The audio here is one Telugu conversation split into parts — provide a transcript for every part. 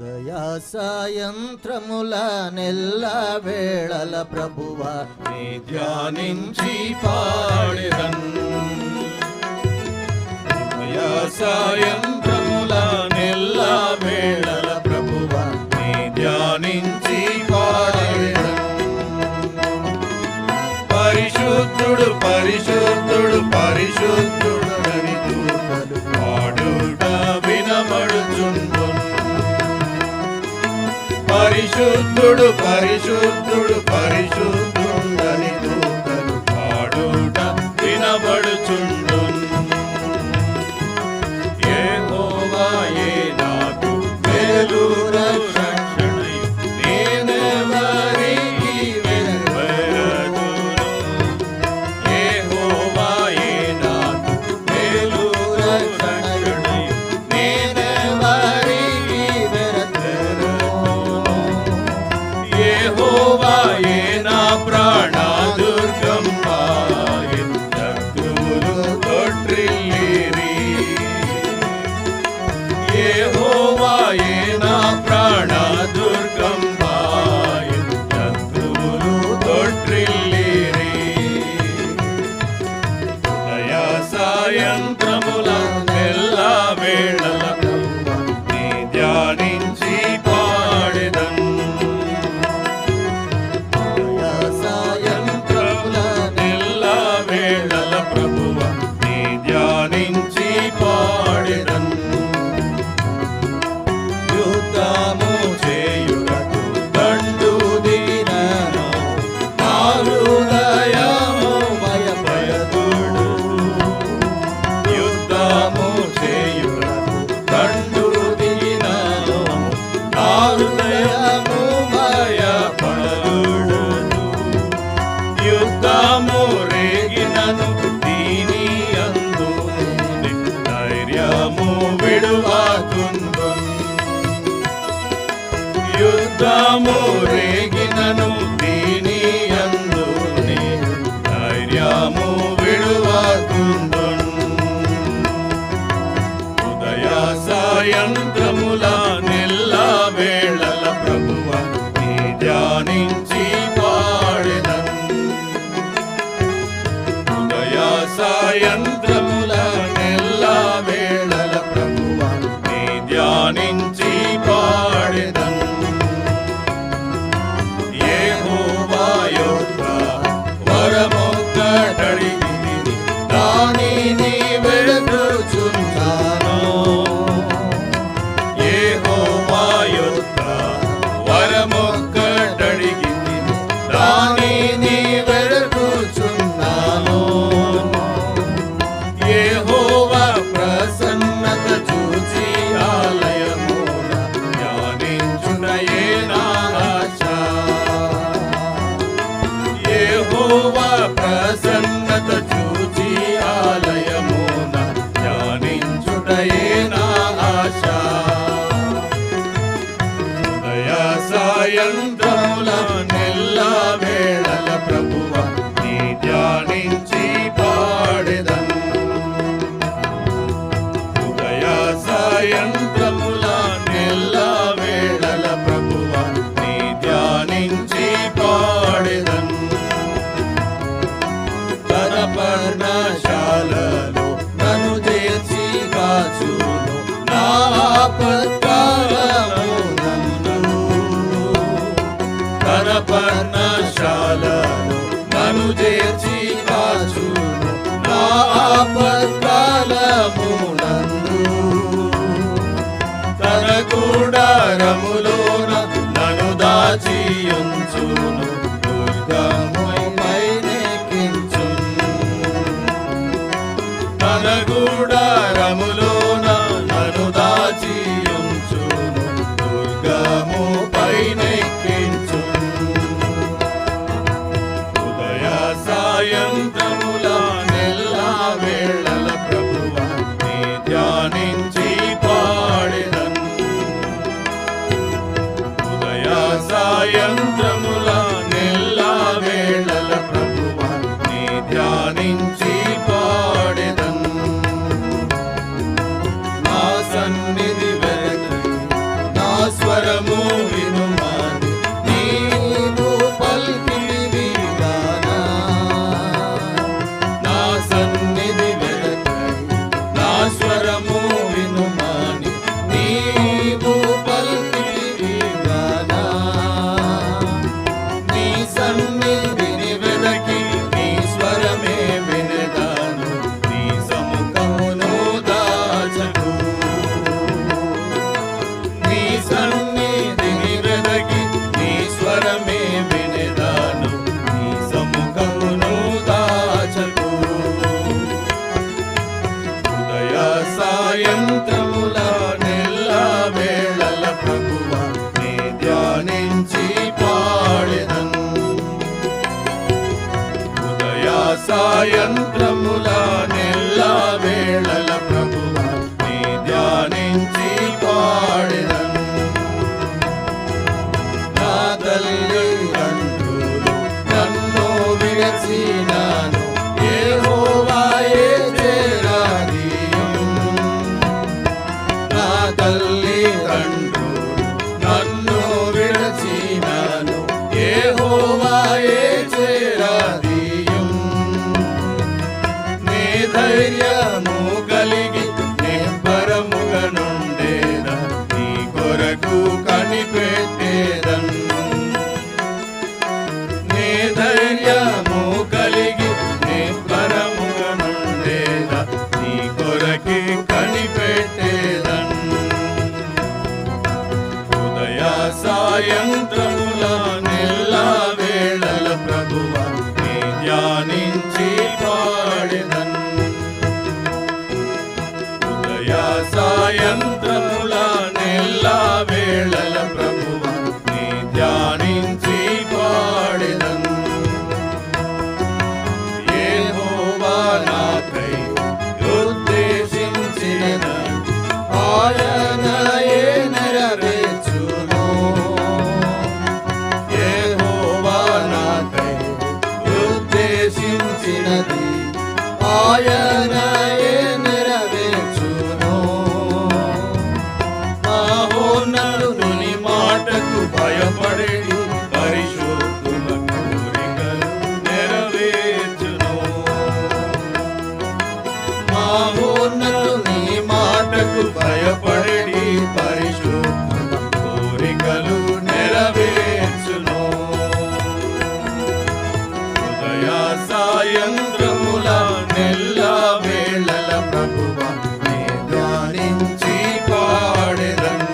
ఉదయ సాయంత్రముల నెల్ల వేళల ప్రభువా నీ ధ్యానించి పాడెదన్. ఉదయ సాయంత్రముల నెల్ల వేళల ప్రభువా నీ ధ్యానించి పాడెదన్. పరిశుద్ధుడు పరిశుద్ధుడు పరిశుద్ధుడు అని దూతలు పాడుట వినబడుచుండు. పరిశుద్ధుడు పరిశుద్ధుడు పరిశుద్ధుడని దూతలు పాడుట వినబడుచుండు. యెహోవాయే నాకు మేలు రక్షణయు, నేనెవరికి వెరవెరదును. యెహోవాయే నాకు మేలు రక్షణయు, నేనెవరికి వెరవెరదును. యెహోవాయే నా ప్రాణదుర్గం, ఆయన శత్రువులు తొట్రిల్లిరి. యెహోవాయే నా ప్రాణదుర్గం, ఆయన శత్రువులు తొట్రిల్లిరి. ఉదయ సాయంత్రముల నెల్ల వేళల నీ ధ్యానించి పాడెదన్. ప్రభువా నీ ధ్యానించి పాడెదన్. యుద్ధము చేయుటకు దండు దిగినను, నా హృదయము భయపడదుడు. యుద్ధము చేయుటకు దండు దిగినను, నా హృదయము భయపడదుడు. యుద్ధము రేగినను దీని అందు ధైర్యము విడువకుందు. యుద్ధము రేగినను దీని అందు ధైర్యము విడువకుందు. ఉదయ సాయంత్రముల నెల్ల వేళల ప్రభువా నీ ధ్యానించి పాడెదన్. సాయంత్రముల నెల్ల వేళల ప్రభువా నీ ధ్యానించి పాడెదన్. యెహోవా యొద్ద వరమొక్కటడిగితిని, దానిని వెదుకుచున్నాను. యెహోవా యొద్ద వరమొక్కటడిగితిని, దానిని వెదుకుచున్నాను. యెహోవా ప్రసన్నత చూచి ఆలయమున ధ్యానించుటయే నా ఆశ. యెహోవా ప్రసన్నత చూచి ఆలయమున ధ్యానించుటయే నా ఆశ. ఉదయ సాయంత్రముల నెల్ల వేళల ప్రభువా నీ ధ్యానించి పాడెదన్. ఉదయ సాయంత్రముల నెల్ల వేళల ప్రభువా నీ ధ్యానించి పాడెదన్. తన పర్ణశాలలో నన్ను చేర్చి కాచును, నా ఆపత్కాలమునందు. తన పర్ణశాలలో నన్ను చేర్చి కాచును, నా ఆపత్కాలమునందు. తన గుడారములోన నన్ను దాచి ఉంచును, దుర్గముపై నెక్కించును. తన గుడారములోన నన్ను దాచి ఉంచును, దుర్గముపై నెక్కించును. ఉదయ సాయంత్రముల నెల్ల వేళల ప్రభువా నీ ధ్యానించి పాడెదన్. ఉదయ సాయంత్రముల నెల్ల వేళల ప్రభువా నీ ధ్యానించి పాడెదన్. సాయంత్రముల నెల్ల వేళల ప్రభువా నీ ధ్యానించి పాడెదన్ యెహోవా నాకై ఉద్దేశించిన ఆయనయే నెరవేర్చును యెహోవా నాకై ఉద్దేశించినది ఆయనయే నెరవేర్చును మహోన్నతుని మాటకు భయపడేది పరిశుద్ధుల కోరికలు నెరవేర్చును మహోన్నతుని మాటకు భయపడేది పరిశుద్ధుల కోరికలు నెరవేర్చును ఉదయ సాయంత్రముల నెల్ల వేళల ప్రభువా నీ ధ్యానించి పాడెదన్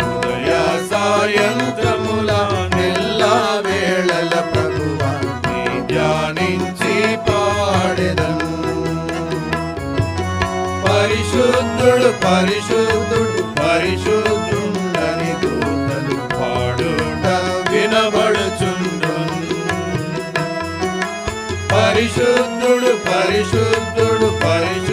ఉదయ సాయంత్రముల నెల్ల వేళల ప్రభువా నీ ధ్యానించి పాడెదన్ పరిశుద్ధుడు పరిశుద్ధుడు పరిశుద్ధుండని దూతలు పాడుట వినబడుచుండును పరిశుద్ధుడు పరిశుద్ధుడు పరిశుద్ధుడు